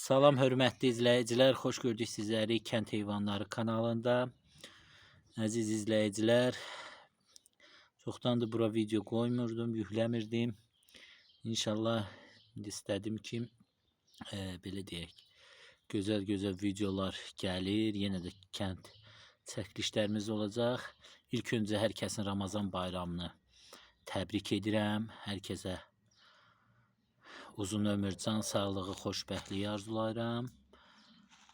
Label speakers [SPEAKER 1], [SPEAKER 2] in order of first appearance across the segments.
[SPEAKER 1] Salam hörmətli izləyicilər, xoş gördük sizləri Kənd Heyvanları kanalında. Əziz izləyicilər, çoxdandır bura video qoymurdum, yükləmirdim. İnşallah istədim ki, belə deyək, gözəl videolar gəlir, yenə də kənd çəkilişlərimiz olacaq. İlk öncə hər kəsin Ramazan bayramını təbrik edirəm. Hər kəsə uzun ömür, can sağlığı, xoşbəxtliyi arzulayıram.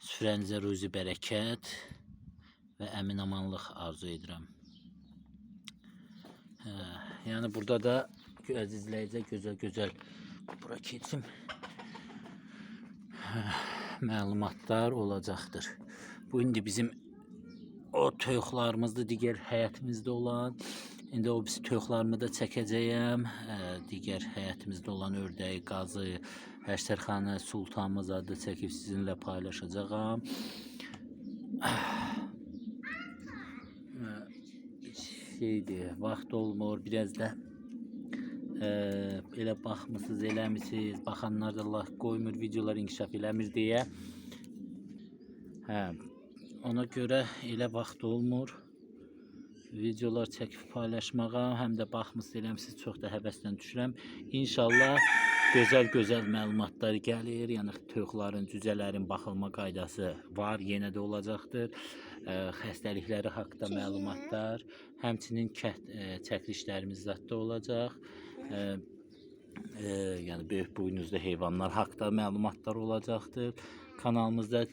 [SPEAKER 1] Süfrənizə ruzi bərəkət və əmin-amanlıq arzu edirəm. Yəni burada da əziz izləyicilər gözəl bura keçim məlumatlar olacaqdır. Bu indi bizim o toyuqlarımızdır, digər həyətimizdə olan. İndi o biz toyuqlarımı da çəkəcəyəm. Digər həyətimizdə olan ördəyi, qazı, Həştərxanı, sultanımız adı çəkib sizinlə paylaşacağam. Şeydir, vaxt olmur, biraz da elə baxmısınız, eləmisiniz. Baxanlar da like qoymur, videolar inkişaf eləmir deyə. Ona görə elə vaxt olmur videolar çəkib paylaşmağa, həm də baxmısınız, eləmisiniz, çox da həvəslə düşürəm. İnşallah gözəl məlumatlar gəlir. Yəni toyuqların, cücələrin baxılma qaydası var, yenə də olacaqdır. Xəstəlikləri haqqında məlumatlar, həmçinin çəkilişlərimiz zətdə olacaq. Yəni böyük buynuzlu heyvanlar haqqında məlumatlar olacaqdır. Kanalımızda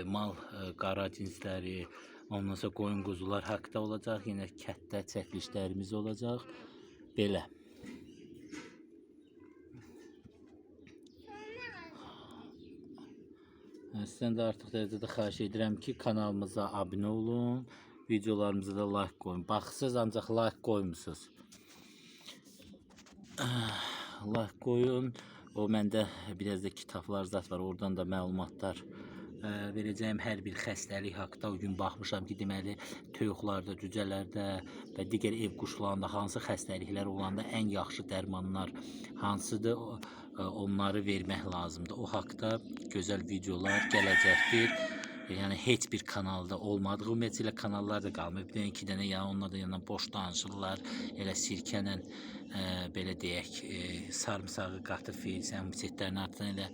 [SPEAKER 1] mal, qara cinsləri, ondan sonra qoyun quzular haqqında olacaq. Yenə kətdə çəkilişlərimiz olacaq. Belə. Sizdən də artıq dərəcədə xahiş edirəm ki, kanalımıza abunə olun, videolarımıza da like qoyun. Baxırsınız, ancaq like qoymusunuz. Like qoyun. O məndə biraz da kitablar zat var, oradan da məlumatlar verəcəyim. Hər bir xəstəlik haqqında o gün baxmışam ki, deməli toyuqlarda, cücələrdə və digər ev quşlarında hansı xəstəliklər olanda ən yaxşı dərmanlar hansıdır, onları vermək lazımdır. O haqqda gözəl videolar gələcəkdir. Yəni heç bir kanalda olmadığı ümumiyyətlə kanallar da qalmır. Bir dənə, iki dənə, yəni onlar da yandan boş danışırlar. Elə sirkələ belə deyək, sarımsağı qatıb fitlərin altından elə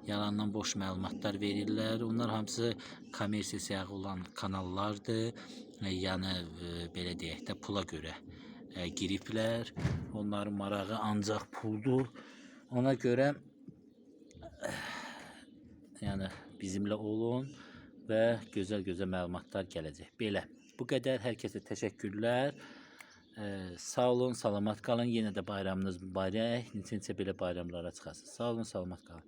[SPEAKER 1] yalandan boş məlumatlar verirlər. Onlar hamısı kommersiyaya olan kanallardır. Yəni belə deyək də pula görə giriblər. Onların marağı ancaq puldur. Ona görə yəni bizimlə olun və gözəl məlumatlar gələcək. Belə. Bu qədər. Hər kəsə təşəkkürlər. Sağ olun, salamat qalın. Yenə də bayramınız mübarək. Neçə belə bayramlara çıxasınız. Sağ olun, salamat qalın.